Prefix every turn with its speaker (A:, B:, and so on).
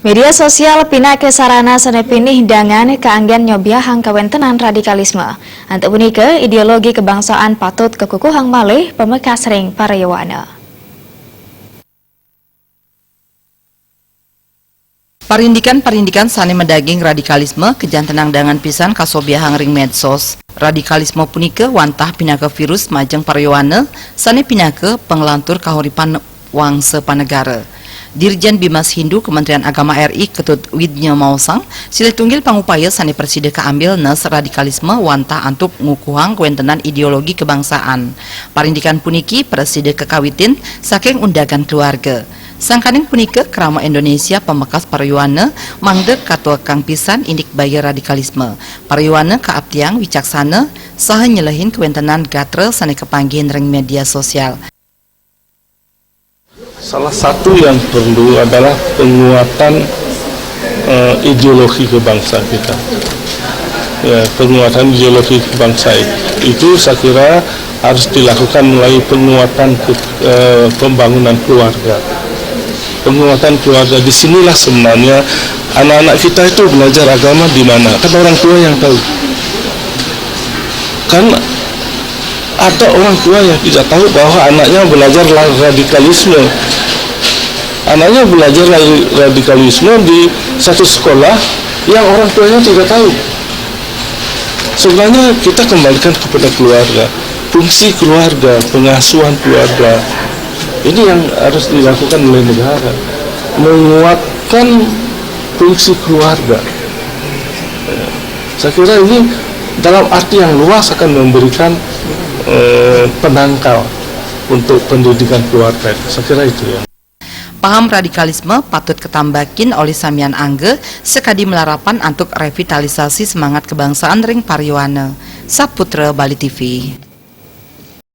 A: Media sosial pina ke sarana sanepinih dengan keanggen nyobiahang kawentenan radikalisme. Untuk menika ideologi kebangsaan patut kekukuhang malih pemekas ring parayawana.
B: Parindikan sane medaging radikalisme kejantenang dengan pisan kasobiahang ring medsos. Radikalisme punika wantah pinaka virus majeng parayawana sane pinaka penglantur kahuripan wangsa panegara. Dirjen Bimas Hindu Kementerian Agama RI Ketut Widnya Mausang silih tunggil pangupaya sane persida kaambil nes radikalisme wantah antuk ngukuhang kuentenan ideologi kebangsaan. Parindikan puniki persida kekawitin saking undagan keluarga. Sangkaning punika Krama Indonesia pemekas parayuana mangdek katua kang pisan indik baya radikalisme. Parayuana kaaptiang wicaksana saha nyelehin kuentenan gatre sane kepanggihan ring media sosial.
C: Salah satu yang perlu adalah penguatan ideologi kebangsaan kita. Ya, penguatan ideologi kebangsaan itu saya kira harus dilakukan melalui penguatan pembangunan keluarga. Penguatan keluarga, disinilah sebenarnya anak-anak kita itu belajar agama di mana? Kan orang tua yang tahu. Kan ada orang tua yang tidak tahu bahwa anaknya belajar radikalisme. Anaknya belajar radikalisme di satu sekolah yang orang tuanya tidak tahu. Sebenarnya kita kembalikan kepada keluarga, fungsi keluarga, pengasuhan keluarga. Ini yang harus dilakukan oleh negara, menguatkan fungsi keluarga. Saya kira ini dalam arti yang luas akan memberikan penangkal untuk pendidikan keluarga. Saya kira itu ya.
B: Paham radikalisme patut ketambakin oleh Samian Angge sekadi melarapan untuk revitalisasi semangat kebangsaan ring pariyuana. Saputra Bali TV.